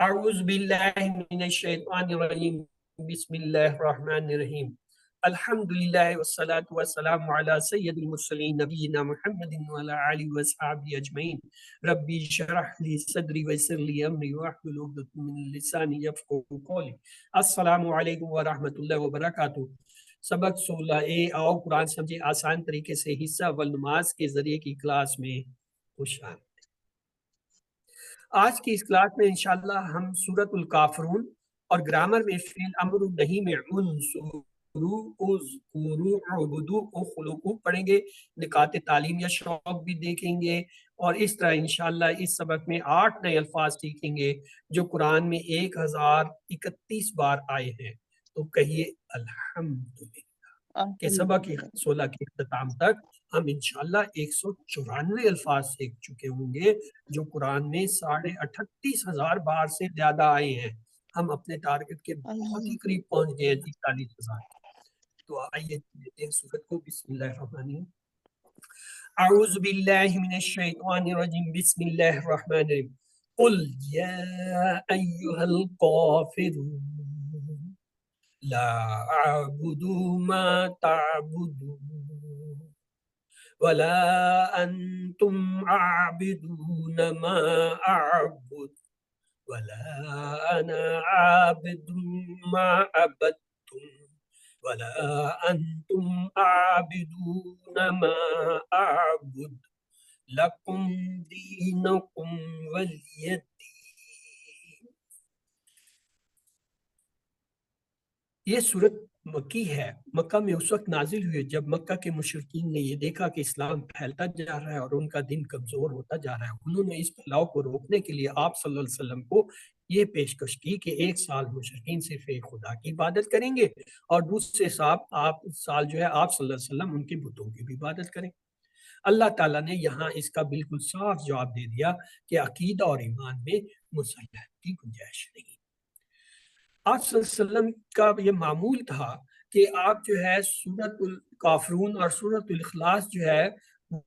اعوذ باللہ من الشیطان الرجیم بسم اللہ الرحمن الرحیم الحمدللہ والصلاة والسلام علی سید المرسلین نبینا محمد وعلی آلہ وصحبہ اجمعین ربی اشرح لی صدری ویسر لی امری واحلل عقدۃ من لسانی یفقہوا قولی۔ السلام علیکم ورحمۃ اللہ وبرکاتہ۔ سبق 16 آؤ قرآن سمجھے آسان طریقے سے حصہ والنماز کے ذریعے کی کلاس میں خوش آمدید۔ آج کی اس کلاس میں انشاءاللہ ہم سورۃ الکافرون اور گرامر میں فعل امر نہیں میں انصروا اذکروا اعبدوا اخلقوا پڑھیں گے، نکات تعلیم یا شوق بھی دیکھیں گے، اور اس طرح انشاءاللہ اس سبق میں 8 نئے الفاظ سیکھیں گے جو قرآن میں 1031 بار آئے ہیں۔ تو کہیے الحمدللہ کہ سبق 16 کے اختتام تک ہم انشاءاللہ 194 الفاظ سیکھ چکے ہوں گے جو قرآن میں 38,500 بار سے زیادہ آئے ہیں۔ ہم اپنے ٹارگٹ کے بہت ہی قریب پہنچ گئے ہیں 43,000۔ تو آئیے دیتے ہیں سورت کو۔ بسم اللہ الرحمن الرحیم۔ اعوذ باللہ من الشیطان الرجیم بسم اللہ الرحمن الرحیم۔ قل یا ایہا الکافرون لا اعبد ما تعبدون ولا انتم عابدون ما اعبد ولا انا عابد ما عبدتم ولا انتم عابدون ما اعبد لکم دینکم ولی دین۔ یہ صورت مکی ہے، مکہ میں اس وقت نازل ہوئی جب مکہ کے مشرکین نے یہ دیکھا کہ اسلام پھیلتا جا رہا ہے اور ان کا دین کمزور ہوتا جا رہا ہے۔ انہوں نے اس پھیلاؤ کو روکنے کے لیے آپ صلی اللہ علیہ وسلم کو یہ پیشکش کی کہ 1 سال مشرکین صرف ایک خدا کی عبادت کریں گے اور دوسرے سال جو ہے آپ صلی اللہ علیہ وسلم ان کے بتوں کی بھی عبادت کریں۔ اللہ تعالیٰ نے یہاں اس کا بالکل صاف جواب دے دیا کہ عقیدہ اور ایمان میں مصالحت کی گنجائش نہیں۔ آپ صلی اللہ علیہ وسلم کا یہ معمول تھا کہ آپ جو ہے سورۃ الکافرون اور سورۃ الاخلاص جو ہے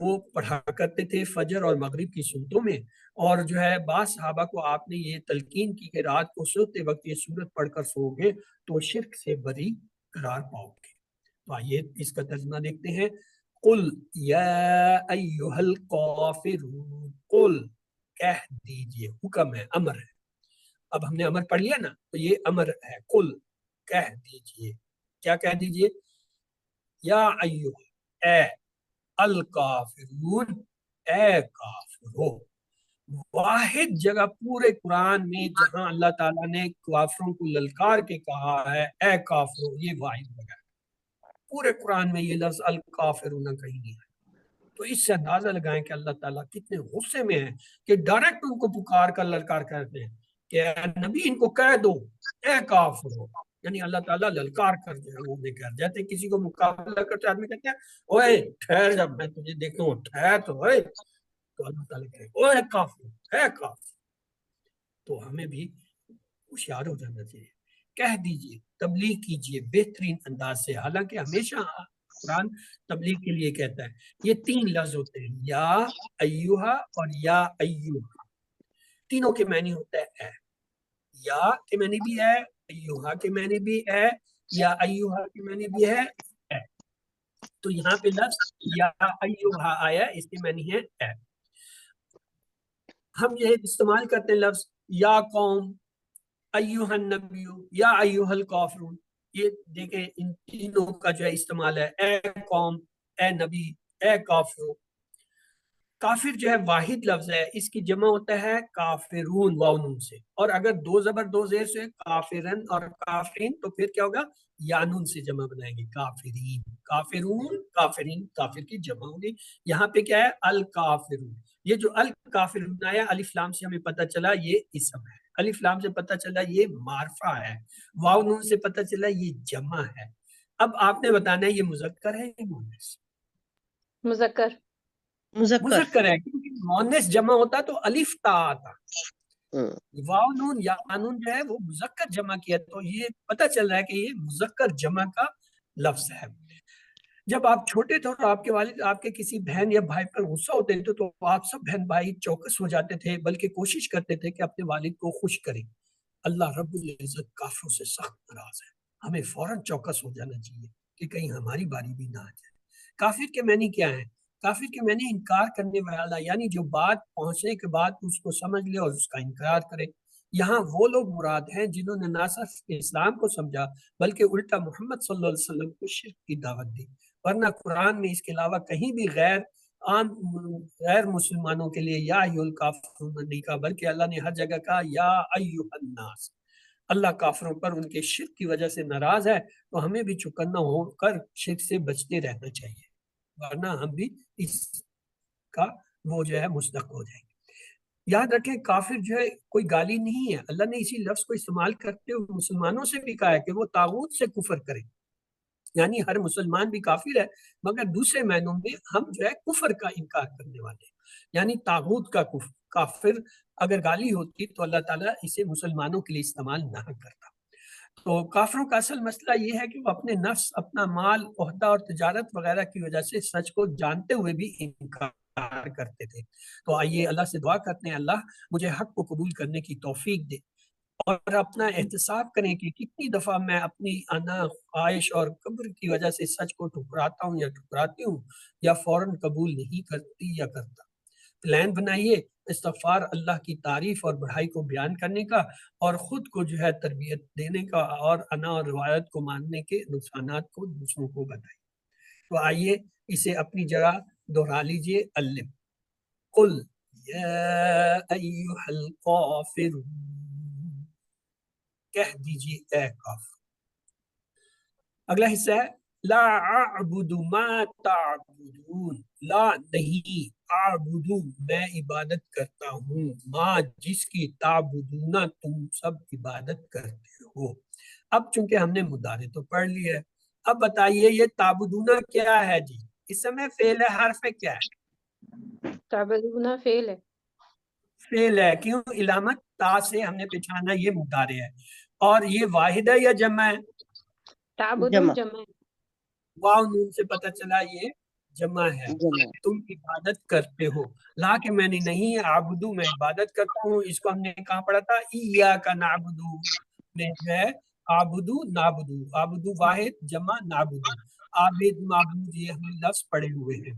وہ پڑھا کرتے تھے فجر اور مغرب کی سنتوں میں، اور جو ہے بعض صحابہ کو آپ نے یہ تلقین کی کہ رات کو سوتے وقت یہ سورت پڑھ کر سو گے تو شرک سے بری قرار پاؤ گے۔ تو آئیے اس کا ترجمہ دیکھتے ہیں۔ قل یا ایھا الکافرون، قل کہہ دیجئے، حکم ہے، امر ہے۔ اب ہم نے امر پڑھ لیا نا، تو یہ امر ہے۔ قل کہہ دیجئے، کیا کہہ دیجئے؟ یا ایھا، اے، الکافرون، اے کافرو۔ واحد جگہ پورے قرآن میں جہاں اللہ تعالیٰ نے کافروں کو للکار کے کہا ہے اے کافرو، یہ واحد جگہ ہے۔ پورے قرآن میں یہ لفظ الکافرون کہیں نہیں ہے۔ تو اس سے اندازہ لگائیں کہ اللہ تعالیٰ کتنے غصے میں ہیں کہ ڈائریکٹ ان کو پکار کر للکار کرتے ہیں کہ اے نبی ان کو کہہ دو اے کافرو، یعنی اللہ تعالیٰ للکار کر جو ہے وہ بھی کر جاتے۔ کسی کو مقابلہ کرتے آدمی کہتے ہیں اوے ٹھہر، جب میں تجھے دیکھوں ٹھہر تو ہوئے، تو اللہ تعالیٰ کہے اوے کافر، اے کافر۔ تو ہمیں بھی ہوشیار ہو جانا چاہیے۔ کہہ دیجئے، تبلیغ کیجئے بہترین انداز سے۔ حالانکہ ہمیشہ قرآن تبلیغ کے لیے کہتا ہے۔ یہ 3 لفظ ہوتے ہیں، یا ایوہا اور یا ایوہا، تینوں کے معنی ہوتا ہے اے۔ یا کے معنی بھی ہے، ایوہا کے معنی بھی ہے، یا ایوہا کے معنی بھی ہے اے۔ تو یہاں پہ لفظ یا ایوہا آیا، اس کے معنی ہے اے۔ ہم یہ استعمال کرتے ہیں لفظ یا قوم، ایوہا النبی، یا ایوہا الکافرون۔ یہ دیکھیں ان تینوں کا جو ہے استعمال ہے، اے قوم، اے نبی، اے کافرو۔ کافر جو ہے واحد لفظ ہے، اس کی جمع ہوتا ہے کافرون واو نون سے، اور اگر 2 زبر 2 زیر سے کافرن اور کافرین تو پھر کیا ہوگا؟ یا نون سے جمع بنائیں گے، کافرین، کافرون، کافرین، کافر کی جمع ہوگی۔ یہاں پہ کیا ہے؟ الکافرون۔ یہ جو الکافرون آیا الف لام سے ہمیں پتہ چلا یہ اسم ہے، الف لام سے پتہ چلا یہ معرفہ ہے، واو نون سے پتہ چلا یہ جمع ہے۔ اب آپ نے بتانا ہے یہ مذکر ہے یا مؤنث؟ مذکر، مذکر ہے، کیونکہ مؤنث جمع ہوتا تو الف تا آتا، واو نون یا نون جو ہے وہ مذکر جمع کیا، تو یہ پتہ چل رہا ہے کہ یہ مذکر جمع کا لفظ ہے۔ جب آپ چھوٹے تھے اور آپ کے والد آپ کے کسی بہن یا بھائی پر غصہ ہوتے تھے تو آپ سب بہن بھائی چوکس ہو جاتے تھے، بلکہ کوشش کرتے تھے کہ اپنے والد کو خوش کریں۔ اللہ رب العزت کافروں سے سخت ناراض ہے. ہمیں فوراً چوکس ہو جانا چاہیے کہ کہیں ہماری باری بھی نہ آ جائے. کافر کے معنی کیا ہے؟ کافر کے معنی انکار کرنے والا، یعنی جو بات پہنچنے کے بعد اس کو سمجھ لے اور اس کا انکار کرے. یہاں وہ لوگ مراد ہیں جنہوں نے نہ صرف اسلام کو سمجھا بلکہ الٹا محمد صلی اللہ علیہ وسلم کو شرک کی دعوت دی. ورنہ قرآن میں اس کے علاوہ کہیں بھی غیر مسلمانوں کے لیے یا ایھا الکافرون نہیں کہا، بلکہ اللہ نے ہر جگہ کہا یا ایھا الناس. اللہ کافروں پر ان کے شرک کی وجہ سے ناراض ہے، تو ہمیں بھی چوکنا ہو کر شرک سے بچتے رہنا چاہیے، ورنہ ہم بھی اس کا وہ جو ہے مستحق ہو جائیں گے. یاد رکھیں کافر جو ہے کوئی گالی نہیں ہے. اللہ نے اسی لفظ کو استعمال کرتے ہوئے مسلمانوں سے بھی کہا ہے کہ وہ طاغوت سے کفر کریں، یعنی ہر مسلمان بھی کافر ہے، مگر دوسرے معنوں میں ہم جو ہے کفر کا انکار کرنے والے ہیں، یعنی طاغوت کا کافر اگر گالی ہوتی تو اللہ تعالیٰ اسے مسلمانوں کے لیے استعمال نہ کرتا. تو کافروں کا اصل مسئلہ یہ ہے کہ وہ اپنے نفس، اپنا مال، عہدہ اور تجارت وغیرہ کی وجہ سے سچ کو جانتے ہوئے بھی انکار کرتے تھے. تو آئیے اللہ سے دعا کرتے ہیں اللہ مجھے حق کو قبول کرنے کی توفیق دے، اور اپنا احتساب کریں کہ کتنی دفعہ میں اپنی انا، خواہش اور کبر کی وجہ سے سچ کو ٹھکراتا ہوں یا ٹھکراتی ہوں، یا فوراً قبول نہیں کرتی یا کرتا. پلان بنائیے استغفار، اللہ کی تعریف اور بڑائی کو بیان کرنے کا، اور خود کو جو ہے تربیت دینے کا، اور انا اور روایت کو ماننے کے نقصانات کو دوسروں کو بتائیے. تو آئیے اسے اپنی جگہ دہرا لیجئے. علم قل یا ایھا الکافرون، کہہ دیجیے اے کافر. اگلا حصہ ہے لا اعبد ما تعبدون، لا نہیں، اعبد میں عبادت کرتا ہوں، ما جس کی، تعبدون تم سب عبادت کرتے ہو. اب چونکہ ہم نے مضارع تو پڑھ لی ہے، اب بتائیے یہ تعبدون کیا ہے جی؟ اس میں فعل ہے، حرف ہے، کیا ہے؟ تعبدون فعل ہے. فعل ہے. کیوں؟ علامت تا سے ہم نے پہچانا یہ مضارع ہے. اور یہ واحد ہے یا جمع ہے؟ تعبدون جمع ہے. واو نون سے پتہ چلا یہ جمع ہے. جمع. تم عبادت کرتے ہو. لا کے میں نے نہیں، عابدو میں عبادت کرتا ہوں. اس کو ہم نے کہاں پڑھا تھا؟ ایاک نعبدو میں ہے عابدو نعبدو، عابدو واحد، جمع نعبدو، عابد معبود، یہ ہم نے لفظ پڑھے ہوئے ہیں.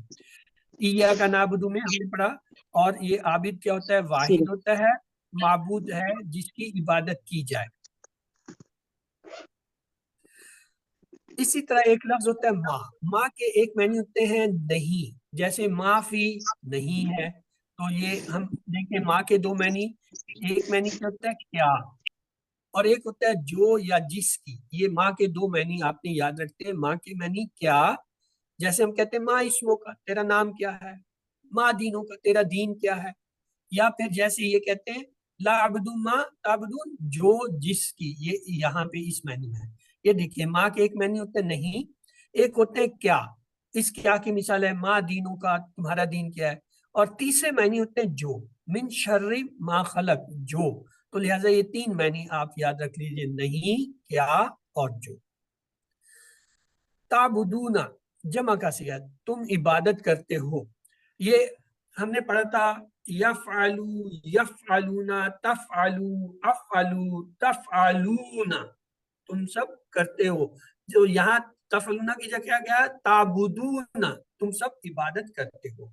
ایاک نعبدو میں ہم نے پڑھا. اور یہ عابد کیا ہوتا ہے؟ واحد ہوتا ہے، معبود ہے جس کی عبادت کی جائے. اسی طرح ایک لفظ ہوتا ہے ماں. ماں کے ایک معنی ہوتے ہیں نہیں، جیسے معافی نہیں ہے. تو یہ ہم دیکھیں ماں کے دو معنی، ایک معنی کیا ہوتا ہے؟ کیا، اور ایک ہوتا ہے جو یا جس کی. یہ ماں کے دو معنی آپ نے یاد رکھتے ہیں. ماں کے معنی کیا، جیسے ہم کہتے ہیں ماں اسموں کا، تیرا نام کیا ہے؟ ماں دینوں کا، تیرا دین کیا ہے؟ یا پھر جیسے یہ کہتے ہیں لا عبدو ما تعبدون، جو جس کی، یہ یہاں پہ اس معنی میں ہے. یہ دیکھیے ماں کے ایک معنی ہوتے ہیں نہیں، ایک ہوتے ہیں کیا. اس کیا کی مثال ہے ماں دینوں کا، تمہارا دین کیا ہے. اور تیسرے معنی ہوتے ہیں جو، من شر ما خلق، جو. تو لہٰذا یہ تین معنی آپ یاد رکھ لیجئے، نہیں، کیا اور جو. تعبدون جمع کا صیغہ، تم عبادت کرتے ہو. یہ ہم نے پڑھا تھا یفعلو، یفعلون، تفعلو، افعلو، تفعلون، تم سب کرتے ہو. جو یہاں تفعلون کی جگہ کیا گیا؟ تعبدون، تم سب عبادت کرتے ہو.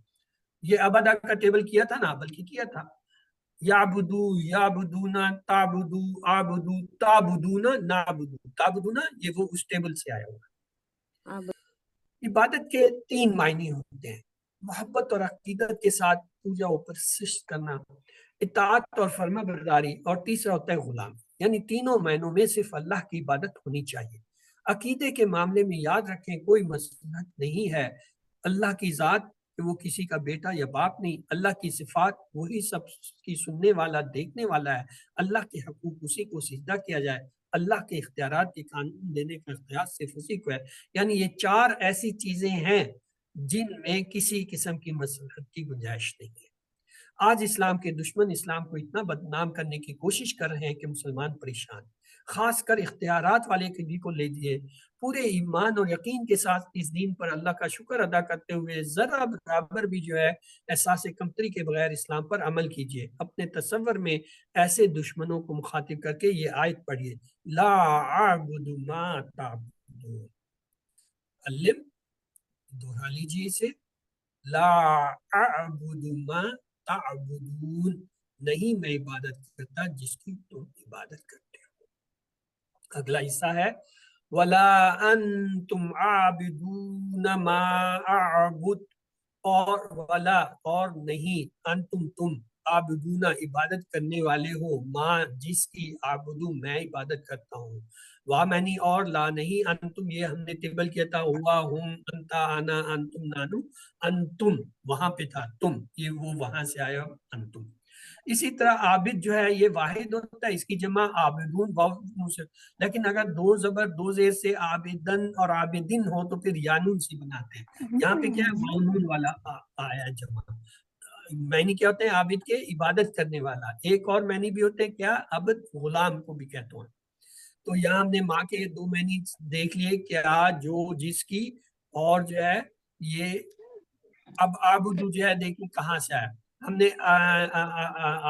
یہ ابدا کا ٹیبل کیا تھا نا، بلکہ کیا تھا یعبدو، یعبدون، تعبدو، عابدو، تعبدون، نعبدو. تعبدون یہ وہ اس ٹیبل سے آیا ہوا. عبادت کے تین معنی ہوتے ہیں: محبت اور عقیدت کے ساتھ پوجا و پرستش کرنا، اطاعت اور فرما برداری، اور تیسرا ہوتا ہے غلام. یعنی تینوں معنوں میں صرف اللہ کی عبادت ہونی چاہیے. عقیدے کے معاملے میں یاد رکھیں کوئی مسلحت نہیں ہے. اللہ کی ذات کہ وہ کسی کا بیٹا یا باپ نہیں. اللہ کی صفات وہی سب کی سننے والا، دیکھنے والا ہے. اللہ کے حقوق اسی کو سجدہ کیا جائے. اللہ کے اختیارات کے قانون دینے کا اختیار صرف اسی کو ہے. یعنی یہ چار ایسی چیزیں ہیں جن میں کسی قسم کی مصلحت کی گنجائش نہیں ہے. آج اسلام کے دشمن اسلام کو اتنا بدنام کرنے کی کوشش کر رہے ہیں کہ مسلمان پریشان، خاص کر اختیارات والے کسی کو لے دیے پورے ایمان اور یقین کے ساتھ اس دین پر اللہ کا شکر ادا کرتے ہوئے ذرا برابر بھی جو ہے احساس کمتری کے بغیر اسلام پر عمل کیجیے۔ اپنے تصور میں ایسے دشمنوں کو مخاطب کر کے یہ آیت پڑھیے، لا اعبد ما تعبدون، علم دوہرا لیجیے اسے، لا اعبد ما تعبدون، نہیں میں عبادت کرتا جس کی تم عبادت کرتے ہو۔ اگلا حصہ ہے وَلَا أَنْتُمْ عَابِدُونَ مَا أَعْبُدُ، اور ولا اور نہیں، انتم تم عابدون عبادت کرنے والے ہو، ماں جس کی عابدو میں عبادت کرتا ہوں، واہ میں نہیں اور لا نہیں، انتم یہ ہم نے ٹیبل کیا تھا، ہوا ہم انتا انا انتم نانو، انتم وہاں پہ تھا تم، یہ وہ وہاں سے آیا انتم۔ اسی طرح عابد جو ہے یہ واحد ہوتا ہے، اس کی جمع عابدون واو سے، لیکن اگر دو زبر دو زیر سے عابدن اور عابدن ہو تو پھر یانون سی بناتے ہیں، یہاں پہ کیا ہے واؤنون والا آیا جمع۔ معنی کیا ہوتے ہیں عابد کے؟ عبادت کرنے والا۔ ایک اور معنی بھی ہوتے ہیں کیا؟ عبد غلام کو بھی کہتے ہیں۔ تو یہاں ہم نے ماں کے دو معنی دیکھ لیے، کیا جو جس کی، اور جو ہے یہ اب عابدو جو ہے دیکھیں کہاں سے آیا، ہم نے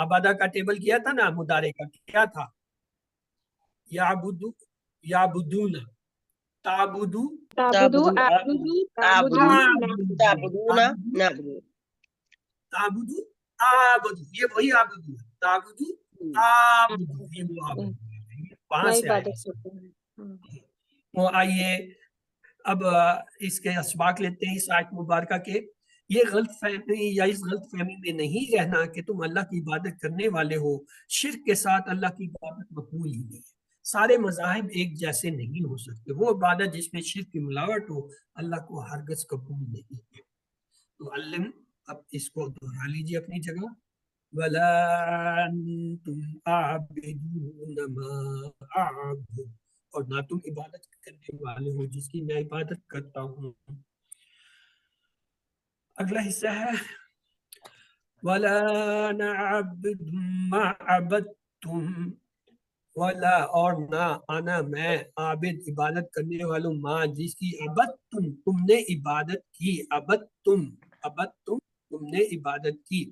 آبادہ کا ٹیبل کیا تھا نا، مدارے کا کیا تھا، یعبدو یعبدون، تعبدو تعبدو اعبدو تعبدون تعبدون نعبدو، تعبدو آبدو، یہ وہی آبدو ہے، تعبدو آبدو، یہ وہ آبدو ہے، وہاں میں سے آیا۔ عبادت کرتا ہوں۔ تو آئیے اب اس کے اسباق لیتے ہیں اس آیت مبارکہ کے۔ یہ غلط فہمی یا اس غلط فہمی میں نہیں رہنا کہ تم اللہ کی عبادت کرنے والے ہو، شرک کے ساتھ اللہ کی عبادت مقبول ہی نہیں ہے۔ سارے مذاہب ایک جیسے نہیں ہو سکتے، وہ عبادت جس میں شرک کی ملاوٹ ہو اللہ کو ہرگز قبول نہیں ہے۔ تو علم اب اس کو دہرا لیجیے اپنی جگہ، وَلَا أَنْتُمْ عَابِدُونَ مَا أَعْبُدُ، اور نہ تم عبادت کرنے والے ہو جس کی میں عبادت کرتا ہوں۔ اگلا حصہ ہے وَلَا نَعْبُدُ مَا عَبَدْتُمْ، وَلَا اور نہ انا میں عابد عبادت کرنے والوں ماں جس کی عبدتم تم نے عبادت کی، عبدتم تم نے عبادت کی۔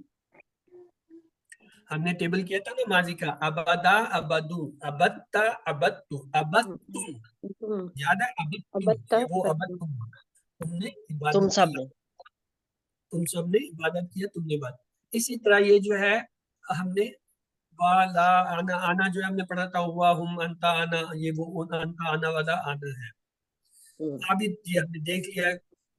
ہم نے ٹیبل کیا تھا نا ماضی کا، عبدا عبدو، عبدتا عبدتو، عبدتم، یاد ہے عبدتم، یہ وہ عبدتم، تم نے عبادت تم سب کی، نے، تم سب نے عبادت کیا، تم نے عبادت۔ اسی طرح یہ جو ہے ہم نے والا آنا، آنا جو ہے ہم نے پڑھا تھا ہوا ہم انتا آنا، یہ وہ انتا آنا والا آنا ہے۔ عابد جی ہم نے دیکھ لیا،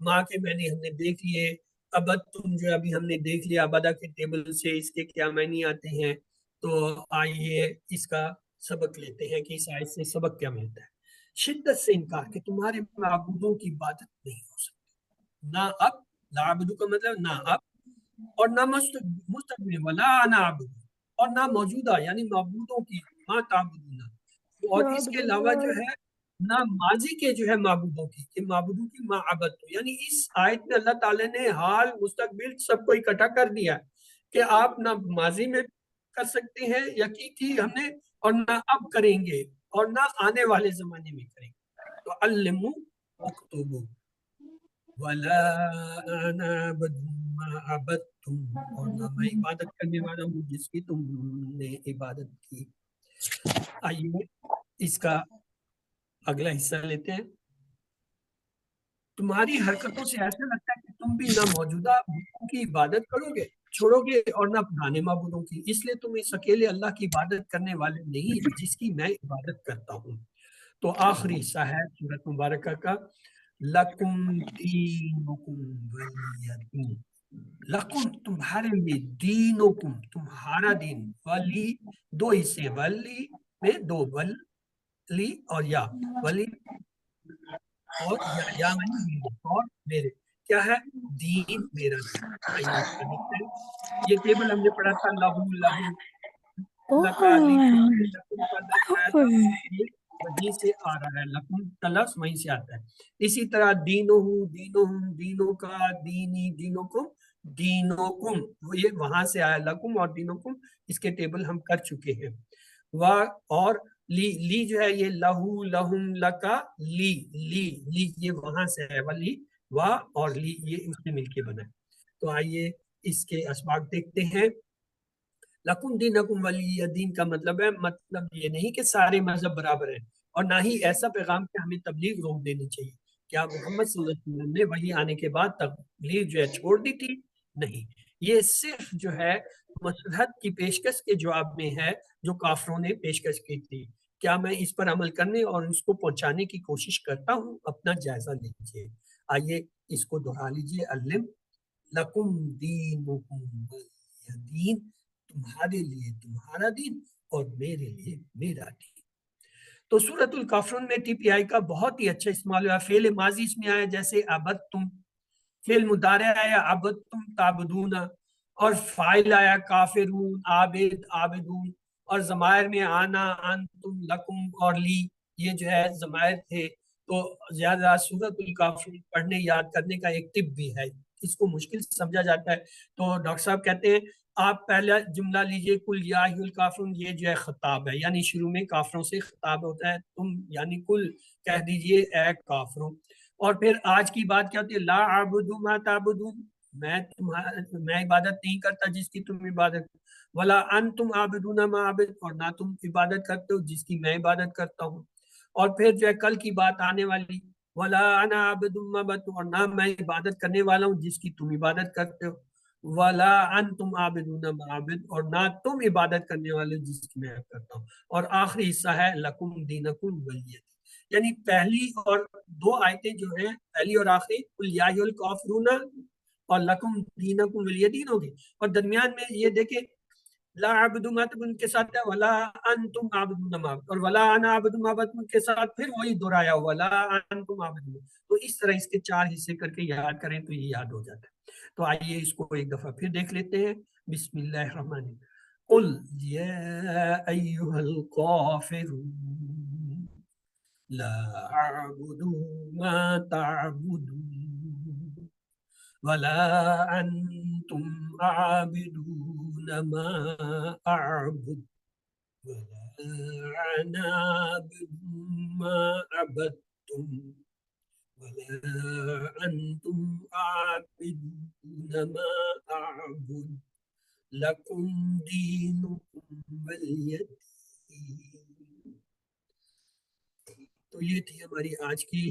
ماں کے معنی ہم نے دیکھ لیے، ابد تم جو ابھی ہم نے دیکھ لیا ابدا کے ٹیبل سے اس کے کیا معنی آتے ہیں۔ تو آئیے اس کا سبق لیتے ہیں کہ اس آیت سے سبق کیا ملتا ہے۔ شدت سے انکار کہ تمہارے معبودوں کی عبادت نہیں ہو سکتی، نہ اب، لا عبدو کا مطلب نہ اب، اور نہ مستقبل، ولا انا عبد، اور نہ موجودہ یعنی معبودوں کی، ما تعبدون، اور اس کے علاوہ جو ہے نہ ماضی کے جو ہے معبودوں کی، کہ معبودوں کی ما عبدت، یعنی اس آیت میں اللہ تعالیٰ نے حال مستقبل سب کو اکٹھا کر دیا کہ آپ نہ ماضی میں کر سکتے ہیں یا کی ہم نے، اور نہ اب کریں گے، اور نہ آنے والے زمانے میں کریں گے۔ تو علموا اکتبوا ولا انا عبد ما عبدتم، اور نہ میں عبادت کرنے والا ہوں جس کی تم نے عبادت کی۔ آئیے اس کا اگلا حصہ لیتے ہیں۔ تمہاری حرکتوں سے ایسا لگتا ہے کہ تم بھی نہ موجودہ معبودوں کی عبادت کرو گے چھوڑو گے اور نہ پرانے معبودوں کی، اس لیے تم اس اکیلے اللہ کی عبادت کرنے والے نہیں جس کی میں عبادت کرتا ہوں۔ تو آخری حصہ ہے سورۃ مبارکہ کا، لکم دینکم ولی دین، لکم تمہارے لیے، دینکم تمہارا دین، ولی دو حصے، ولی میں دو، ولی اور یا، ولی اور یا معنی میرے، اور میرے کیا ہے دین، میرا دین۔ یہ ٹیبل ہم نے پڑھا تھا، لہو لہو لکا لکم، لکم کا لفظ آیا تھا، یہ وہیں سے آ رہا ہے، لکم کا لفظ وہیں سے آتا ہے۔ اسی طرح دینوں دینوں دینوں کا، دینی دینوں کو، دینکم، وہ یہ وہاں سے آیا لکم اور دینکم، اس کے ٹیبل ہم کر چکے ہیں. اور لی جو ہے یہ لہو لہم لکا لی یہ وہاں سے ہے، ولی اور لی یہ اس میں مل کے بنا ہے. تو آئیے اس کے اسباق دیکھتے ہیں. لکم دینکم ولی دین کا مطلب یہ نہیں کہ سارے مذہب برابر ہیں، اور نہ ہی ایسا پیغام کہ ہمیں تبلیغ روک دینی چاہیے. کیا محمد صلی اللہ علیہ وسلم نے وحی آنے کے بعد تبلیغ جو ہے چھوڑ دی تھی؟ نہیں، یہ صرف جو ہے مسلحت کی پیشکش کے جواب میں ہے جو کافروں نے پیشکش کی تھی. کیا میں اس پر عمل کرنے اور اس کو پہنچانے کی کوشش کرتا ہوں؟ اپنا جائزہ لیجیے. آئیے اس کو دہرا لیجیے. علم لکم دینکم ولی دین، تمہارے لیے تمہارا دین اور میرے لیے میرا دین. تو سورۃ الکافرون میں ٹی پی آئی کا بہت ہی اچھا استعمال ہوا. فعل ماضی اس میں آیا جیسے عبدتم، فعل مضارع آیا عبدتم تعبدون، اور فاعل آیا کافرون عابد عابدون، اور ضمائر میں آنا انتم لکم اور لی، یہ جو ہے ضمائر تھے. تو زیادہ سورۃ الکافرون پڑھنے یاد کرنے کا ایک ٹپ بھی ہے، اس کو مشکل سمجھا جاتا ہے. تو ڈاکٹر صاحب کہتے ہیں آپ پہلا جملہ لیجئے کل یا ایھا الکافرون، یہ جو ہے خطاب ہے، یعنی شروع میں کافروں سے خطاب ہوتا ہے. تم یعنی کل کہہ دیجئے اے کافروں. اور پھر آج کی بات کیا ہوتی ہے؟ لا اعبد ما تعبدون، میں عبادت نہیں کرتا جس کی تم عبادت، ولا انتم عابدون ما اعبد، اور نہ تم عبادت کرتے ہو جس کی میں عبادت کرتا ہوں. اور پھر جو ہے کل کی بات آنے والی، ولا انا عابد ما عبدتم، اور نہ میں عبادت کرنے والا ہوں جس کی تم عبادت کرتے ہو، ولا انتم عابدون ما اعبد، اور نہ تم عبادت کرنے والے جس کی میں کرتا ہوں. اور آخری حصہ ہے لکم دینکم ولی دین. یعنی پہلی اور دو آیتیں جو ہیں، پہلی اور آخری قل یا ایھا الکافرون اور لکم دینکم ولی دین ہوگی، اور درمیان میں یہ دیکھیں لا اعبد ما تعبدون کے ساتھ ہے ولا انتم عابدون ما اعبد، اور ولا انا عابد ما عبدتم کے ساتھ پھر وہی دہرایا ولا انتم عابدون. تو اس طرح اس کے 4 حصے کر کے یاد کریں تو یہ یاد ہو جاتا ہے. تو آئیے اس کو ایک دفعہ پھر دیکھ لیتے ہیں. بسم اللہ الرحمن الرحیم. قل یا ایھا الکافرون لا اعبد ما تعبدون ولا انتم عابدون ما اعبد ولا انا عابد ما عبدتم ولا انتم عابدون ما اعبد لکم دینکم ولی دین. تو یہ تھی ہماری آج کی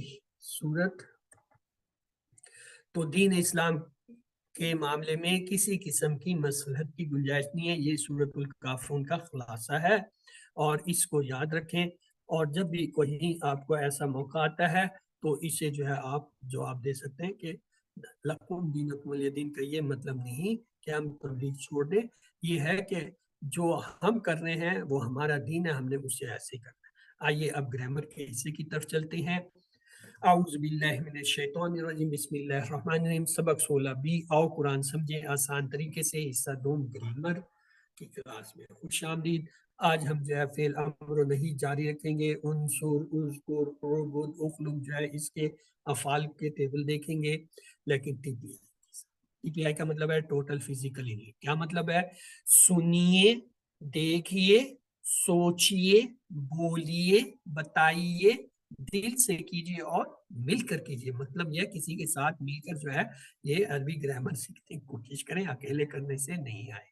سورت. تو دین اسلام کے معاملے میں کسی قسم کی مصلحت کی گنجائش نہیں ہے. یہ سورۃ الکافرون کا خلاصہ ہے اور اس کو یاد رکھیں. اور جب بھی کوئی آپ کو ایسا موقع آتا ہے تو اسے جو ہے آپ جواب دے سکتے ہیں کہ لکم دینکم ولی دین کا یہ مطلب نہیں کہ ہم تبلیغ چھوڑ دیں، یہ ہے کہ جو ہم کر رہے ہیں وہ ہمارا دین ہے، ہم نے اسے ایسے کرنا ہے. آئیے اب گرامر کے حصے کی طرف چلتے ہیں. اعوذ باللہ من الشیطان الرجیم بسم اللہ الرحمن الرحیم. سبق 16 آؤ قرآن سمجھیں آسان طریقے سے. حصہ دوم گرامر کی کلاس میں خوش آمدید. آج ہم جو ہے فعل امر و نہی جاری رکھیں گے. انصر اذکر اعبد اخلق جو ہے اس کے افعال کے ٹیبل دیکھیں گے. لیکن ٹی پی آئی کا مطلب ہے ٹوٹل فزیکل انگلش. کیا مطلب ہے؟ سنیے، دیکھیے، سوچئے، بولیے، بتائیے، دل سے کیجیے اور مل کر کیجیے. مطلب یہ کسی کے ساتھ مل کر جو ہے یہ عربی گرامر سیکھنے کی کوشش کریں، اکیلے کرنے سے نہیں آئے.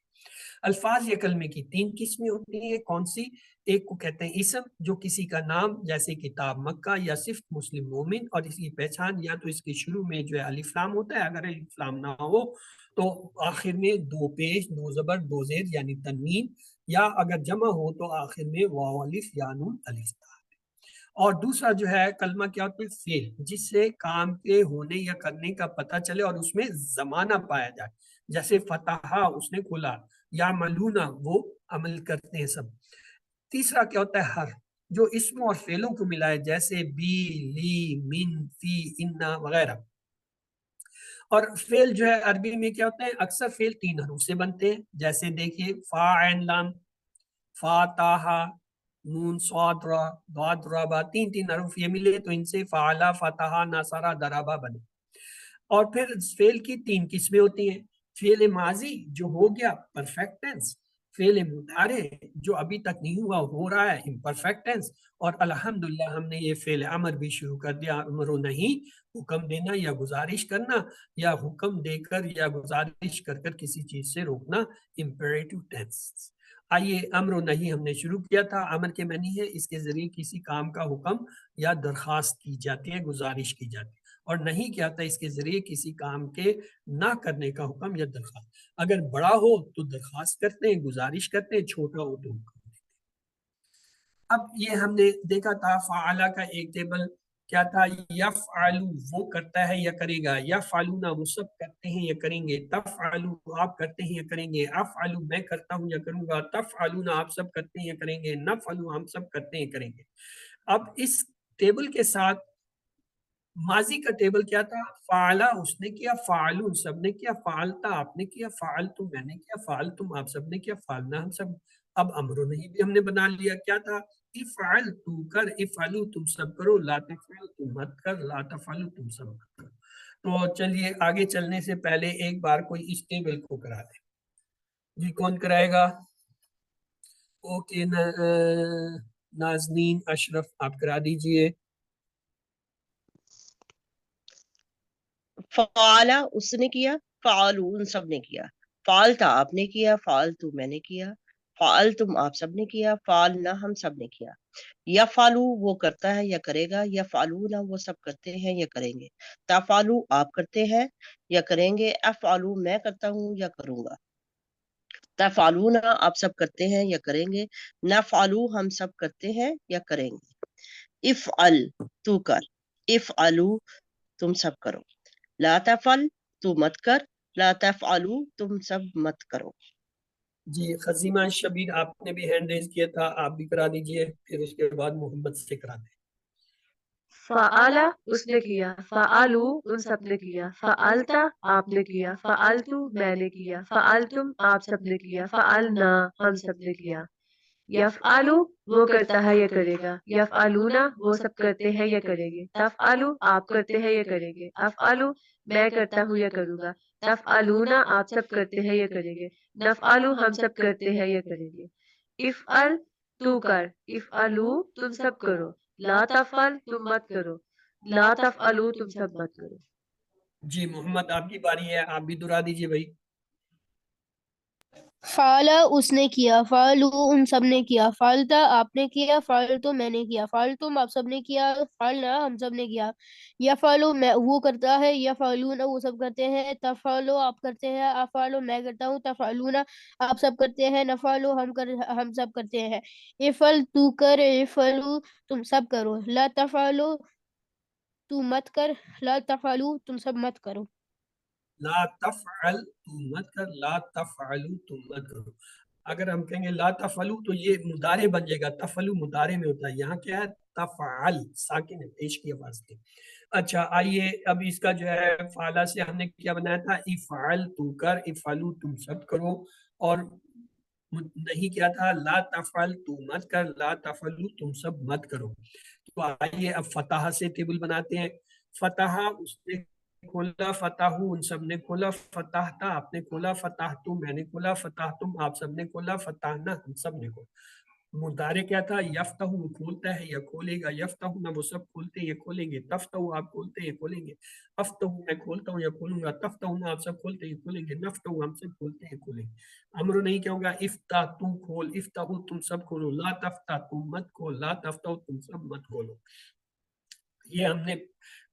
الفاظ یا کلمے کی 3 قسمیں ہوتی ہیں. کون سی؟ ایک کو کہتے ہیں اسم، جو کسی کا نام جیسے کتاب مکہ یا صفت مسلم مومن، اور اس کی پہچان یا تو اس کے شروع میں جو ہے الف لام ہوتا ہے، اگر الف لام نہ ہو تو آخر میں 2 پیش 2 زبر 2 زیر یعنی تنوین، یا اگر جمع ہو تو آخر میں واو الف یا نون الف. اور دوسرا جو ہے کلمہ کیا ہوتا ہے؟ فعل، جس سے کام کے ہونے یا کرنے کا پتہ چلے اور اس میں زمانہ پایا جائے. جیسے فتح اس نے کھولا، یا ملونا وہ عمل کرتے ہیں سب. تیسرا کیا ہوتا ہے؟ حرف، جو اسموں اور فعلوں کو ملائے، جیسے بی، لی، من، فی، انا وغیرہ. اور فعل جو ہے عربی میں کیا ہوتا ہے؟ اکثر فعل 3 حروف سے بنتے ہیں. جیسے دیکھیے فا عین لام، فاتح، نون صاد را، ضاد را با، 3 حروف یہ ملے تو ان سے فعلا، فتح، نصرہ، ضربہ بنے. اور پھر فعل کی 3 قسمیں ہوتی ہیں. فعل ماضی جو ہو گیا پرفیکٹ ٹینس، فعل مضارع جو ابھی تک نہیں ہوا ہو رہا ہے امپرفیکٹ ٹینس، اور الحمدللہ ہم نے یہ فعل امر بھی شروع کر دیا، امر و نہیں، حکم دینا یا گزارش کرنا، یا حکم دے کر یا گزارش کر کر کسی چیز سے روکنا، امپیریٹو ٹینس۔ آئیے امر و نہیں ہم نے شروع کیا تھا، امر کے معنی ہے اس کے ذریعے کسی کام کا حکم یا درخواست کی جاتی ہے، گزارش کی جاتی ہے، اور نہیں کیا تھا اس کے ذریعے کسی کام کے نہ کرنے کا حکم یا درخواست۔ اگر بڑا ہو تو درخواست کرتے ہیں، گزارش کرتے ہیں، چھوٹا ہو تو حکم دیتے ہیں۔ اب یہ ہم نے دیکھا تھا فعلا کا ایک ٹیبل کیا تھا، یفعلو وہ کرتا ہے یا کرے گا، یفعلونا وہ سب کرتے ہیں یا کریں گے، تفعلو آپ کرتے ہیں یا کریں گے، افعلو میں کرتا ہوں یا کروں گا، تفعلونا آپ سب کرتے ہیں یا کریں گے، نفعلو ہم سب کرتے ہیں کریں گے۔ اب اس ٹیبل کے ساتھ ماضی کا ٹیبل کیا تھا، فعلا اس نے کیا، فعلون سب نے کیا، فعلتا آپ نے کیا، فعلتم میں نے کیا، فعلتم آپ سب نے کیا، فعلنا ہم سب۔ اب امر و نہیں بھی ہم نے بنا لیا، کیا تھا، افعل تو کر، افعلو تم سب کرو، لا تفعل تم مت کر، لا تفعلو تم سب مت کرو۔ تو چلیے آگے چلنے سے پہلے ایک بار کوئی اس ٹیبل کو کرا دے، جی کون کرائے گا؟ اوکے نازنین اشرف آپ کرا دیجئے۔ فعلا اس نے کیا، فعلو ان سب نے کیا، فعلتا آپ نے کیا، فعلتو میں نے کیا، فعلتم آپ سب نے کیا، فعلنا ہم سب نے کیا۔ یفعلو وہ کرتا ہے یا کرے گا، یفعلونا وہ سب کرتے ہیں یا کریں گے، تفعلو آپ کرتے ہیں یا کریں گے، افعلو میں کرتا ہوں یا کروں گا، تفعلونا آپ سب کرتے ہیں یا کریں گے، نفعلو ہم سب کرتے ہیں یا کریں گے۔ افعل تو کر، افعلو تم سب کرو، لا تفعل تو مت کر، لا تفعلو تم سب مت کرو۔ جی خزیمہ شبیر آپ نے بھی ہینڈ ریز کیا تھا، آپ بھی کرا دیجئے، پھر اس کے بعد محمد سے کرا دیں۔ فعلا اس نے کیا، فعلو ان سب نے کیا، فعلتا آپ نے کیا، فعلتو میں نے کیا، فعلتم آپ سب نے کیا، فعلنا ہم سب نے کیا۔ یفعلو وہ کرتا ہے یا کرے گا، یفعلونا وہ سب کرتے ہیں یا کریں گے، تفعلو آپ کرتے ہیں یا کریں گے، افعلو میں کرتا ہوں یا کروں گا، تفعلونا آپ سب کرتے ہیں یا کریں گے، نفعلو ہم سب کرتے ہیں یا کریں گے۔ افعل تو کر، افعلو تم سب کرو، لا تفعل تم مت کرو، لا تفعلو تم سب مت کرو۔ جی محمد آپ کی باری ہے، آپ بھی دہرا دیجئے بھائی۔ فعلا اس نے کیا، فعلو ان سب نے کیا، فعلتا آپ نے کیا، فعلتم میں نے کیا، فعلتم آپ سب نے کیا، فعلنا ہم سب نے کیا۔ یفعلو میں وہ کرتا ہے، یفعلون وہ سب کرتے ہیں، تفعلو آپ کرتے ہیں، افعلو میں کرتا ہوں، تفعلون آپ سب کرتے ہیں، نفعلو ہم سب کرتے ہیں۔ افعل تو کر، افعلو تم سب کرو، لا تفعلو تو مت کر، لا تفعلو تم سب مت کرو۔ لا تفعل تو مت کر، لا تفعلو تم مت کرو۔ اگر ہم کہیں گے لا تفعلو تو یہ مضارع بن جائے گا، تفعلو مضارع میں ہوتا ہے، یہاں کیا ہے تفعل ساکن ہے، پیش کی آواز کے۔ اچھا آئیے اب اس کا جو ہے فعلا سے ہم نے کیا بنایا تھا، افعل تو کر، افعلو تم سب کرو، اور نہیں کیا تھا لا تفعل تو مت کر، لا تفعلو تم سب مت کرو۔ تو آئیے اب فتح سے ٹیبل بناتے ہیں۔ فتح اس نے کھولا، فتح ان سب نے کھولا، فتحتا آپ نے کھولا، فتحتم میں نے کھولا، فتحتم آپ سب نے کھولا، فتحنا ہم سب نے کھولا۔ مضارع کیا تھا، یفتح وہ کھولتا ہے یا کھولے گا، یفتحنا وہ سب کھولتے ہیں یا کھولیں گے، تفتح آپ کھولتے ہیں یا کھولیں گے، افتح میں کھولتا ہوں یا کھولوں گا، تفتحنا آپ سب کھولتے ہیں یا کھولیں گے، نفتح ہم سب کھولتے ہیں کھولیں گے۔ امر نہیں کہوں گا، افتح تو کھول، افتح تم سب کھولو، لا تفتح تم مت کھول، لا تفتح تم سب مت کھولو۔ یہ ہم نے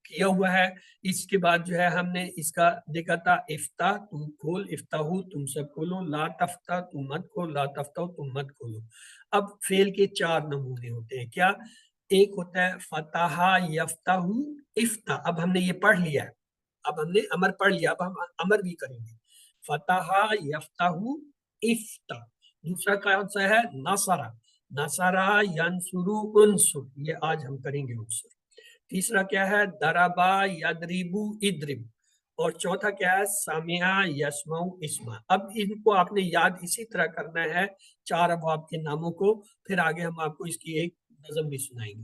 کیا ہوا ہے۔ اس کے بعد جو ہے ہم نے اس کا دیکھا تھا، افتح تم کھول، افتحو تم سب کھولو، لا تفتح تم مت کھول، لا تفتح تم مت کھولو۔ اب فعل کے 4 نمونے ہوتے ہیں، کیا؟ ایک ہوتا ہے فتح یفتح افتح، اب ہم نے یہ پڑھ لیا ہے، اب ہم نے امر پڑھ لیا، اب ہم امر بھی کریں گے، فتح یفتح افتح۔ دوسرا کون سا ہے، نصر، نصر ینصر انصر، یہ آج ہم کریں گے انصر۔ تیسرا کیا ہے، دربا یدربو ادرب، اور چوتھا کیا ہے، سمع یسمع اسمع۔ اب ان کو آپ نے یاد اسی طرح کرنا ہے 4 ابواب کے ناموں کو، پھر آگے ہم آپ کو اس کی ایک نظم بھی سنائیں گے۔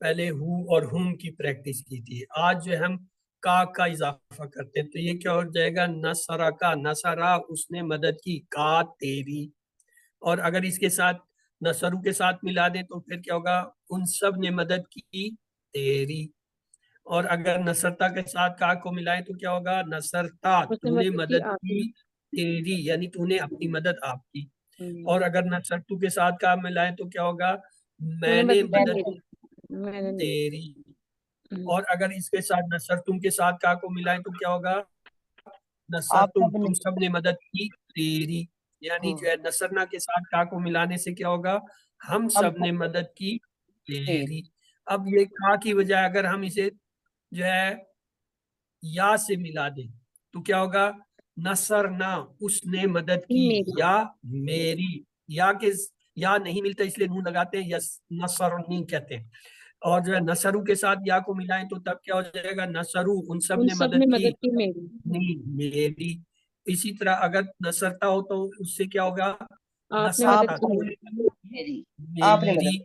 پہلے ہو اور ہم کی پریکٹس کی تھی. آج جو ہم کا اضافہ کرتے ہیں تو یہ کیا ہو جائے گا؟ نصرہ کا. نصرہ اس نے مدد کی، کا تیری. اور اگر اس کے ساتھ نصرو کے ساتھ ملا دیں تو پھر کیا ہوگا؟ ان سب نے مدد کی تیری. اور اگر نصرتا کے ساتھ کا کو ملائیں تو کیا ہوگا؟ نصرتا اس تو نے کی مدد آپ کی تیری، یعنی تو نے اپنی مدد آپ کی. نے اور اگر نصرتو کے ساتھ کا ملائیں تو کیا ہوگا؟ تو میں نے مدد کی میں نے تیری. ہم، اور اگر اس کے ساتھ نصرتم کے ساتھ کا کو ملائیں تو کیا ہوگا؟ آپ نصرتم سب نے تم سب نے مدد کی تیری. یعنی جو ہے نصرنا کے ساتھ کا کو ملانے سے کیا ہوگا؟ ہم سب نے مدد کی تیری. اب یہ کا کی بجائے اگر ہم اسے جو ہے یا سے ملا دیں تو کیا ہوگا؟ نصرنا اس نے مدد کی میری یا میری. یا کے یا نہیں ملتا اس لیے نون لگاتے ہیں، یس نصرنی کہتے ہیں. اور جو ہے نصرو کے ساتھ یا کو ملائیں تو تب کیا ہو جائے گا؟ نصرو ان سب نے مدد کی میری میری. اسی طرح اگر نصرتا ہو تو اس سے کیا ہوگا؟ آپ نے نصرتا مدد کی میری آپ نے میری.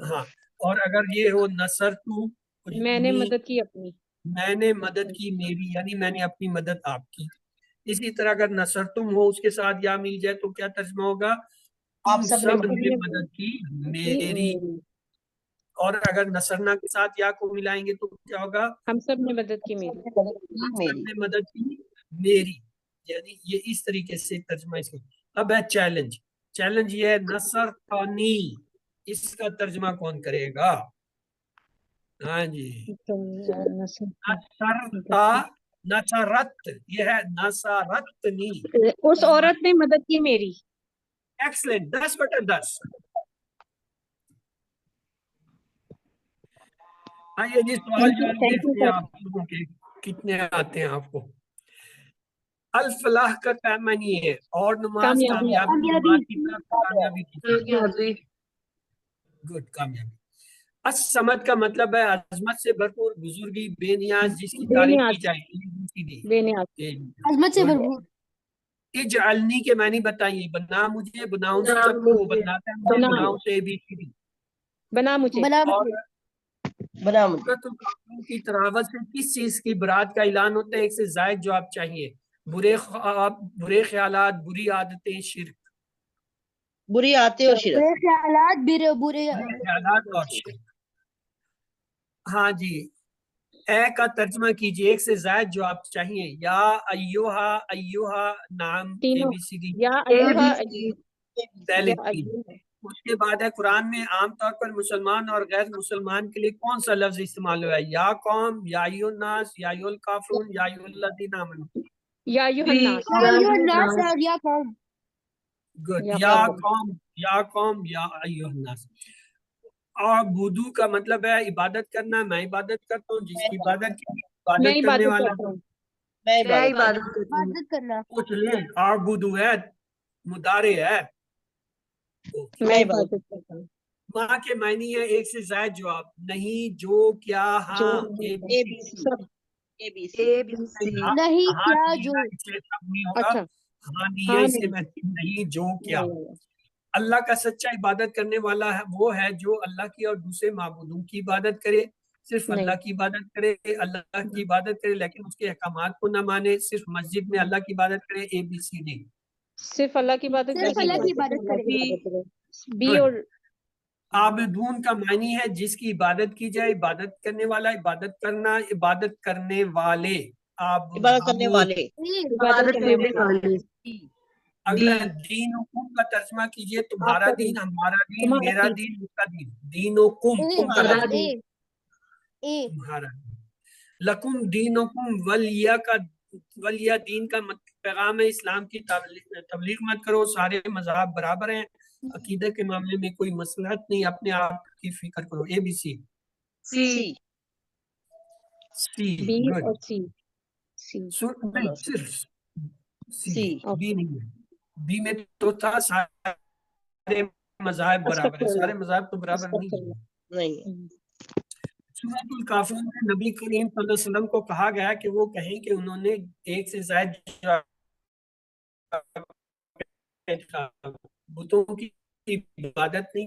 ہاں. اور اگر یہ ہو نصرتو میں نے مدد کی اپنی میں نے مدد کی میری، یعنی میں نے اپنی مدد آپ کی. اسی طرح اگر نصرتم ہو اس کے ساتھ یا مل جائے تو کیا ترجمہ ہوگا؟ تم سب نے مدد کی میری. اور اگر نصرنا کے ساتھ یا کو ملائیں گے تو کیا ہوگا؟ ہم سب نے مدد کی میری ہم سب نے مدد کی میری. یعنی یہ اس طریقے سے ترجمہ اس کا. اب ہے چیلنج. چیلنج یہ ہے نصر ثانی، اس کا ترجمہ کون کرے گا؟ ہاں جی. نصرتا نصرت، یہ ہے نصرتنی. اس عورت نے مدد کی میری. ایکسلنٹ. 10/10. آئیے جی سوال جو ہم دیکھتے ہیں آپ لوگوں کے کتنے آتے ہیں آپ کو. الفلاح کا کیا معنی ہے؟ اور نماز کامیابی کی طرف کامیابی کی طرف. گڈ. کامیابی. الصمد کا مطلب ہے عظمت سے بھرپور، بزرگی، بے نیاز، جس کی تعریف کی جائے. بے نیاز عظمت سے بھرپور. اجعلنی کے معنی بتائیے. بنا مجھے، بنا ان سب کو، بناتا ہے مجھے، بناؤ سے اے بی سی ڈی. بنا مجھے بنا اور بنا مجھے قدرت القانون کی تراوت سے کس چیز کی برات کا اعلان ہوتا ہے؟ ایک سے زائد جواب چاہیے. برے خواب، برے خیالات، بری عادتیں، شرک. بری آتے اور شرک. برے خیالات، برے خیالات اور شرک. ہاں جی. اے کا ترجمہ کیجئے. ایک سے زائد جواب چاہیے. یا ایوہا، ایوہا، نام، اے تینوں بی سی ڈی. یا ایوہا پہلے یا تین. اس کے بعد ہے قرآن میں عام طور پر مسلمان اور غیر مسلمان کے لیے کون سا لفظ استعمال ہوا ہے؟ یا قوم، یا ایھا الناس، یا ایھا الکافرون، یا ایھا الذین آمنوا. یا ایھا الناس. یا ایھا الناس اور یا قوم. گڈ. یا یا قوم. قوم، یا قوم، یا ایھا الناس. اور بدو کا مطلب ہے عبادت کرنا. میں عبادت کرتا ہوں. جس کی عبادت کی میں عبادت کرنے عبادت والا کرتا ہوں. میں عبادت عبادت کرنا. کچھ لیں. اور بدو ہے مدارے ہے. میں عبادت کرتا ہوں. ماں کے معنی ہے ایک سے زائد جواب. نہیں، جو، کیا، ہاں. A B A C. B C سب اے بی سی نہیں ہاں کیا نہیں جو. ہے، اس سے سب نہیں ہوگا. اچھا ہاں نہیں ہے ہاں اس سے نہیں میں نہیں، جو، کیا. نہیں. اللہ کا سچا عبادت کرنے والا ہے وہ ہے جو اللہ کی اور دوسرے معبودوں کی عبادت کرے. صرف نہیں. اللہ کی عبادت کرے، اللہ کی عبادت کرے لیکن اس کے احکامات کو نہ مانے. صرف مسجد میں اللہ کی عبادت کرے. اے بی سی ڈی. صرف اللہ کی عبادت صرف اللہ کی عبادت کرے. بی اور عابدون کا معنی ہے جس کی عبادت کی جائے. عبادت کرنے والا، عبادت کرنا، عبادت کرنے والے. عبادت کرنے والے. عبادت کرنے والے. اگلا دینکم کا ترجمہ کیجئے. تمہارا آپ کا دین، ہمارا دین، تمہارا میرا دین. دین، اس کا دین. دینکم، کم کا لفظ ہے. تمہارا دین. لکم دینکم ولیہ کا ولیہ دین کا پیغام ہے اسلام کی تبلیغ مت کرو. سارے مذاہب برابر ہیں. عقیدہ کے معاملے میں کوئی مصلحت نہیں. اپنے آپ کی فکر کرو. A B C. C C. B good. اور سی. سی صرف سی. سی بی نہیں ہے. بی میں تو تھا سارے مذاہب برابر ہیں. سارے مذاہب تو برابر نہیں ہیں. نہیں. سورۃ الکافرون میں نبی کریم صلی اللہ علیہ وسلم کو کہا گیا کہ وہ کہیں کہ انہوں نے ایک سے زائد بتوں کی عبادت نہیں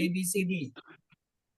ABCD।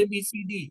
ABCD।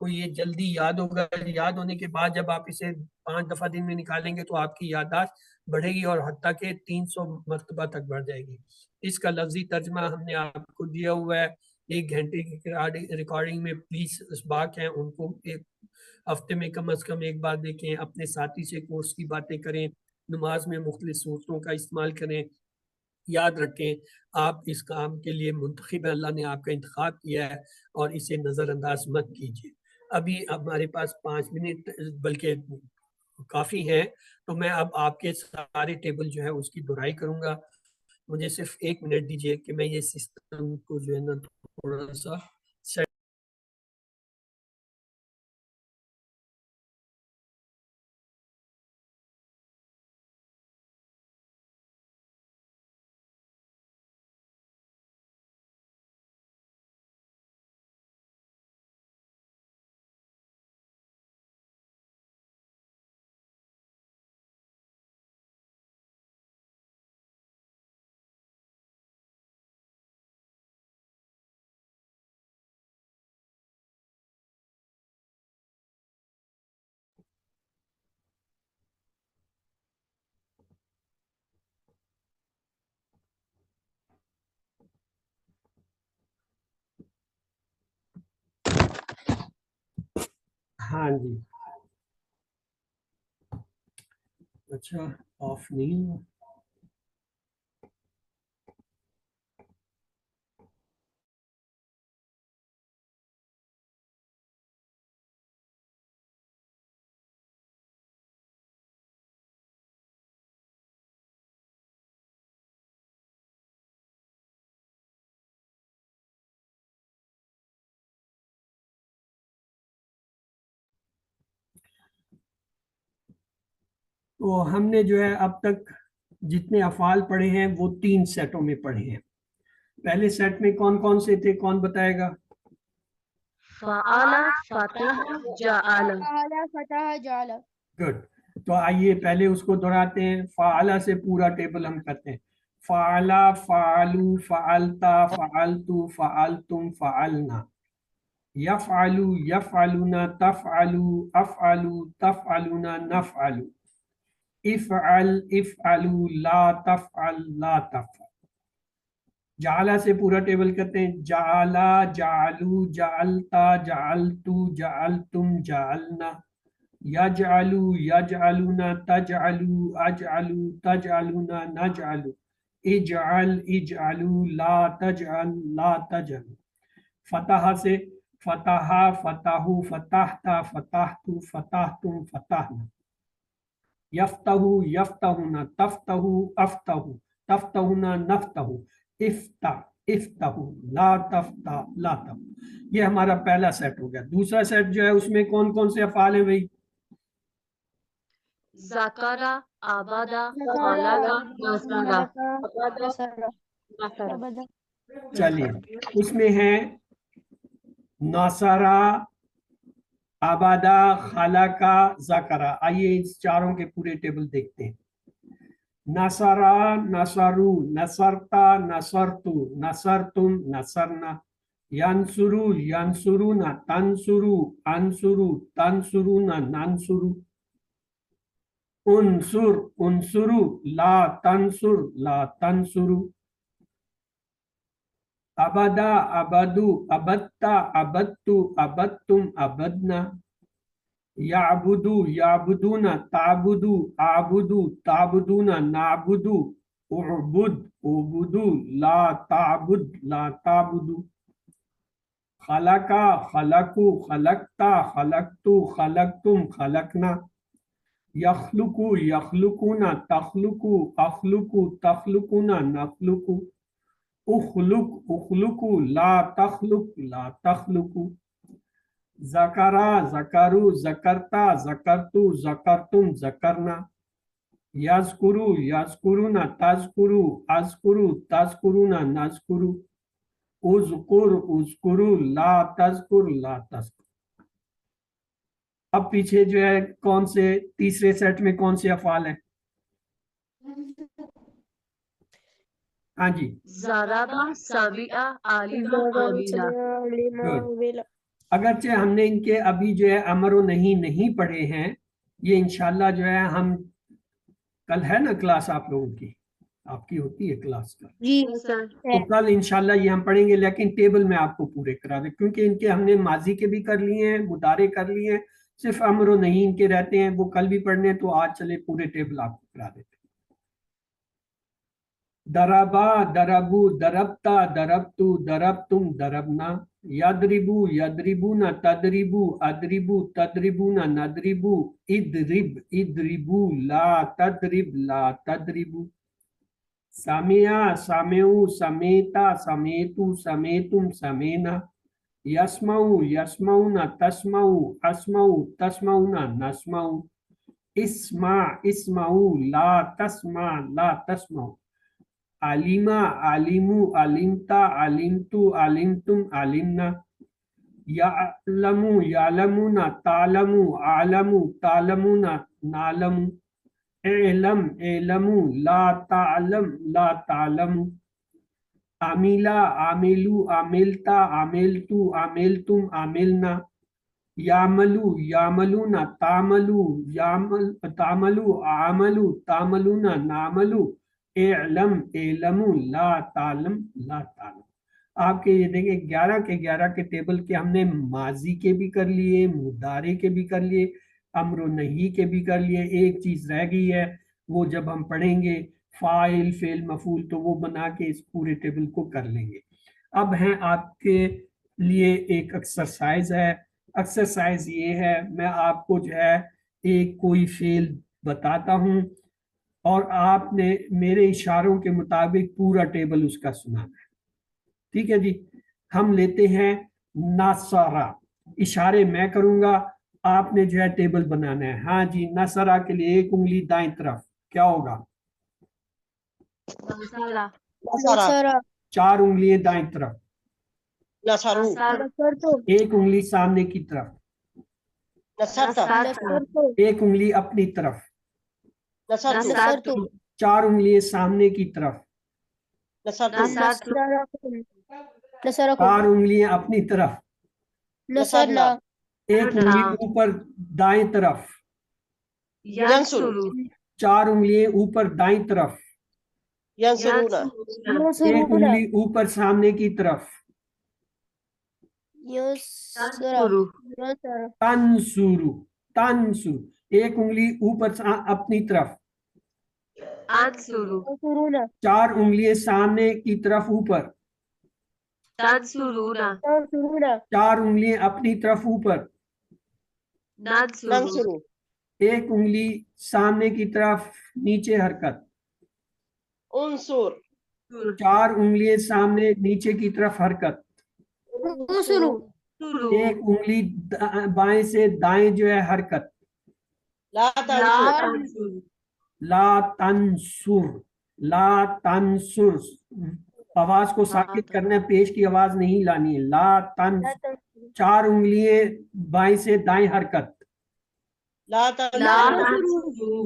کو یہ جلدی یاد ہوگا. یاد ہونے کے بعد جب آپ اسے 5 دفعہ دن میں نکالیں گے تو آپ کی یادداشت بڑھے گی اور حتیٰ کہ 300 مرتبہ تک بڑھ جائے گی. اس کا لفظی ترجمہ ہم نے آپ کو دیا ہوا ہے. 1 گھنٹے کی ریکارڈنگ میں پلیز اسباق ہیں ان کو ایک ہفتے میں کم از کم ایک بار دیکھیں. اپنے ساتھی سے کورس کی باتیں کریں. نماز میں مختلف صورتوں کا استعمال کریں. یاد رکھیں آپ اس کام کے لیے منتخب ہے, اللہ نے آپ کا انتخاب کیا ہے اور اسے نظر انداز مت کیجیے. ابھی ہمارے پاس 5 منٹ بلکہ کافی ہیں, تو میں اب آپ کے سارے ٹیبل جو ہے اس کی دہرائی کروں گا. مجھے صرف 1 منٹ دیجیے کہ میں یہ سسٹم کو جو ہے نا تھوڑا سا سیٹ. ہاں جی, اچھا آف نہیں ہوا. تو ہم نے جو ہے اب تک جتنے افعال پڑھے ہیں وہ 3 سیٹوں میں پڑھے ہیں. پہلے سیٹ میں کون کون سے تھے, کون بتائے گا؟ فعل فتح جعل. فعل فتح جعل. گڈ. تو آئیے پہلے اس کو دہراتے ہیں. فعلہ سے پورا ٹیبل ہم کرتے ہیں. فعلا, فعلو, فعلتا, فعلتو, فعلتم, فعلنا. یفعلو, یفعلونا, تفعلو, افعلو, تفعلون, نفعلو. افعل, افعلو, لا تفعل, لا تفعل. جعلہ سے پورا ٹیبل کرتے ہیں. جعلا, جعلو, جعلتا, جعلتو, جعلتم, جعلنا. یجعلو, یجعلون, تجعلو, اجعلو, تجعلون, نجعلو. اجعل, اجعلو, لا تجعل, لا تجعل. فتح سے فتحا, فتحو, فتحتا, فتحتو, فتحتم, فتحنا. یفتحو, یفتحون, تفتحو, افتحو, تفتحون, نفتحو. افتح, افتحو, لا تفتح, لا تفتح. یہ ہمارا پہلا سیٹ ہو گیا. دوسرا سیٹ جو ہے اس میں کون کون سے افعال ہیں بھائی؟ ذکر, عبد, ذکر, خلق, نصر. نصر, عبد. چلیے اس میں ہے ناصرہ, عبدہ, خلقہ, ذکرہ. آئیے اس چاروں کے پورے ٹیبل دیکھتے ہیں. نصرہ, نصرو, نصرتا, نصرتو, نصرتم, نصرنا. ینصرو, ینصرون, تنصرو, انصرو, تنصرون, ننصرو. انصر, انصرو, لا تنصر, لا تنصرو. ابدا, ابدو, ابدتا, ابدتو, ابدتم, ابدنا. یعبدو, یعبدون, تعبدو, اعبدو, تعبدون, نعبدو. اعبد, اعبدو, لا تعبد, لا تعبدو. خلقا, خلقو, خلقتا, خلقتو, خلقتم, خلقنا. یخلقو, یخلقون, تخلقو, اخلقو, تخلقون, نخلقو. اخلق, اخلقو, لا تخلق, لا تخلقو. ذکرا, ذکرو, ذکرتا, ذکرتو, ذکرتم, ذکرنا. یذکرو, یذکرون, تذکرو, اذکرو, تذکرون, نذکرو. اذکر, اذکرو, لا تذکر, لا تذکر. اب پیچھے جو ہے کون سے تیسرے سیٹ میں کون سے افعال ہیں؟ ہاں جی, ضرب, سمع, علم, عمل. گڈ. اگرچہ ہم نے ان کے ابھی جو ہے امر و نہیں پڑھے ہیں، یہ انشاءاللہ جو ہے ہم کل ہے نا کلاس آپ لوگوں کی، آپ کی ہوتی ہے کلاس کا، جی سر تو کل انشاءاللہ یہ ہم پڑھیں گے، لیکن ٹیبل میں آپ کو پورے کرا دیں، کیونکہ ان کے ہم نے ماضی کے بھی کر لیے ہیں، مضارع کر لیے ہیں، صرف امر و نہیں ان کے رہتے ہیں، وہ کل بھی پڑھنے ہیں، تو آج چلے پورے ٹیبل آپ کو کرا دیتے ہیں۔ دربا دربو دربتا دربتو دربتم دربنا، یدربو یدربونا تدربو ادربو تدربونا ندربو، ادرب ادربو لا تدرب لا تدربو، سمیا سمعو سمیتا سمیتو سمیتم سمینا، یسمعو یسمعونا تسمعو اسمعو تسمعونا نسمعو، اسمع اسمعو لا تسمع لا تسمعو، علیما علیمو علمتا علمتو علمتم علمنا، یعلمو یعلمونا تعلمو اعلمو تعلمونا نعلمو، اعلم اعلمو لا تعلم لا تعلمو، عملا عملو عملتا عملتو عملتم عملنا، یعملو یعملونا تعملو تعملو عملو تعملونا نعملو، اعلم اعلمو لا تعلم لا تعلم۔ آپ کے یہ دیکھیں 11 کے 11 کے ٹیبل کے ہم نے ماضی کے بھی کر لیے، مضارع کے بھی کر لیے، امر و نہی کے بھی کر لیے، ایک چیز رہ گئی ہے، وہ جب ہم پڑھیں گے فاعل فعل مفعول تو وہ بنا کے اس پورے ٹیبل کو کر لیں گے۔ اب ہیں آپ کے لیے ایک ایکسرسائز ہے، ایکسرسائز یہ ہے، میں آپ کو جو ہے ایک کوئی فعل بتاتا ہوں اور آپ نے میرے اشاروں کے مطابق پورا ٹیبل اس کا سنانا ہے، ٹھیک ہے جی؟ ہم لیتے ہیں نصرہ، اشارے میں کروں گا، آپ نے جو ہے ٹیبل بنانا ہے۔ ہاں جی، نصرہ کے لیے ایک انگلی دائیں طرف، کیا ہوگا؟ نصارہ نصارہ نصرہ 4 انگلیاں دائیں طرف، نصرو نصرتو ایک انگلی سامنے کی طرف، نصرتا نصرتو ایک انگلی اپنی طرف، نصرتو نصرتو 4 انگلیاں سامنے کی طرف، نصرتو نصرکم نصرکم 4 انگلیاں اپنی طرف، نصرنا ایک انگلی اوپر دائیں طرف، ینصرو 4 انگلیاں اوپر دائیں طرف، ینصرونا ایک ینصرونا انگلی اوپر سامنے کی طرف، یسرا یسرا تنصرو تنصرو، ایک انگلی اوپر اپنی طرف، انصرو ینصرونا 4 انگلیاں سامنے کی طرف اوپر، تنصرونا ینصرونا 4 انگلیاں اپنی طرف اوپر، ننصرو ننصرو ایک انگلی سامنے کی طرف نیچے حرکت، انصر 4 انگلیاں سامنے نیچے کی طرف حرکت، انصرو ایک انگلی بائیں سے دائیں جو ہے حرکت، لا لا تنصر تنصر لا تنصر لا تنصر، آواز کو ساکت کرنا ہے، پیش کی آواز نہیں لانی ہے، لا تنصر، 4 انگلیاں بائیں سے دائیں حرکت۔ لا لا تنصر تنصرو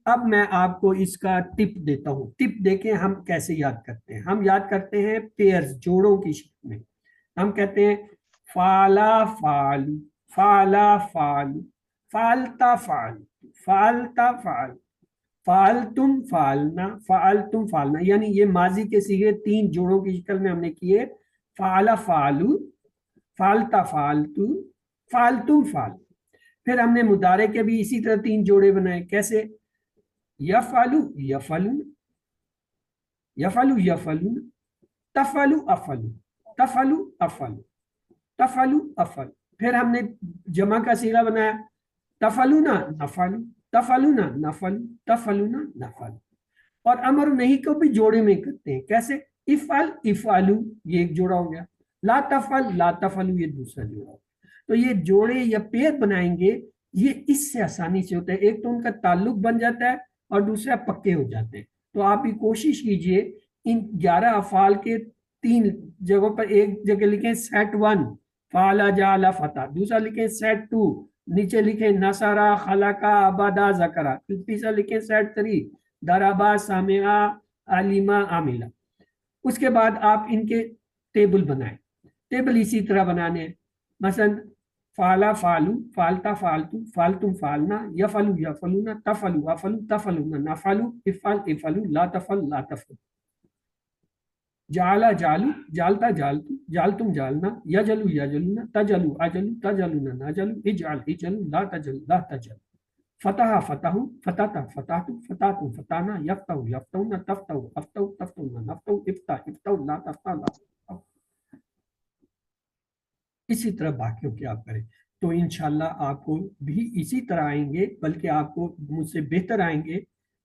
اب میں آپ کو اس کا ٹپ دیتا ہوں، ٹپ دیکھیں ہم کیسے یاد کرتے ہیں۔ ہم یاد کرتے ہیں پیئرز، جوڑوں کی شکل میں، ہم کہتے ہیں فعلا فعلو فعلا فعلو فعلتا فعل فعلتا فعل فعلتم فعلنا فعلتم فعلنا، یعنی یہ ماضی کے صیغے 3 جوڑوں کی شکل میں ہم نے کیے، فعلا فعلو فعلتا فعلتو فعلتم فعل۔ پھر ہم نے مضارع کے بھی اسی طرح 3 جوڑے بنائے، کیسے؟ یفعلو یفعلون یفعلو یفعلون تفعلو افعلو تفعلو افعلو تفعلو افعلو۔ پھر ہم نے جمع کا صیغہ بنایا، تفعلونا نفعلو تفعلونا نفعلو تفعلونا نفعلو۔ اور امر نہیں کو بھی جوڑے میں کرتے ہیں، کیسے؟ افعل افعلو، یہ ایک جوڑا ہو گیا، لا تفعل لا تفعلو، یہ دوسرا جوڑا ہو گیا۔ تو یہ جوڑے یا پیر بنائیں گے، یہ اس سے آسانی سے ہوتا ہے، ایک تو ان کا تعلق بن جاتا ہے اور دوسرا پکے ہو جاتے ہیں۔ تو آپ بھی کوشش کیجئے ان 11 افعال کے 3 جگہوں پر، ایک جگہ لکھیں سیٹ 1 فعل جعل فتح، دوسرا لکھیں سیٹ 2 نیچے لکھیں نصرہ خلقہ عبدہ ذکرہ، تیسرا لکھیں سیٹ 3 ضربہ سمعہ علمہ عملہ۔ اس کے بعد آپ ان کے ٹیبل بنائیں، ٹیبل اسی طرح بنانے ہیں، مثلا فعلا فعلو، فعلتا فعلتو، فعلتم فعلنا، یفعلو یفعلون، تفعلو افعلو تفعلون، نفعلو افعل افعلو، لا تفعل لا تفعل. جعل جعلو، جعلتا جعلتو، جعلتم جعلنا، یجلو یجلون، تجلو اجلو تجلون نجلو، اجعل اجلو، لا تجل لا تجل. فتح فتحو، فتحتا فتحتو، فتحتم فتحنا، یفتحو یفتحون، تفتحو افتحو تفتحون نفتحو، افتح افتحو، لا تفتح لا تفتحو. اسی طرح باقیوں کی آپ کریں تو انشاءاللہ آپ کو بھی اسی طرح آئیں گے، بلکہ آپ کو مجھ سے بہتر آئیں گے،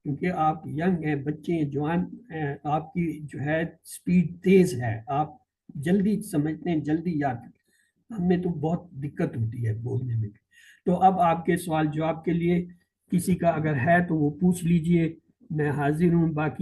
کیونکہ آپ ینگ ہیں، بچے ہیں، جوان ہیں، آپ کی جو ہے سپیڈ تیز ہے، آپ جلدی سمجھتے ہیں، جلدی یاد کرتے ہیں. ہم میں تو بہت دقت ہوتی ہے بولنے میں بھی. تو اب آپ کے سوال جواب کے لیے کسی کا اگر ہے تو وہ پوچھ لیجئے، میں حاضر ہوں. باقی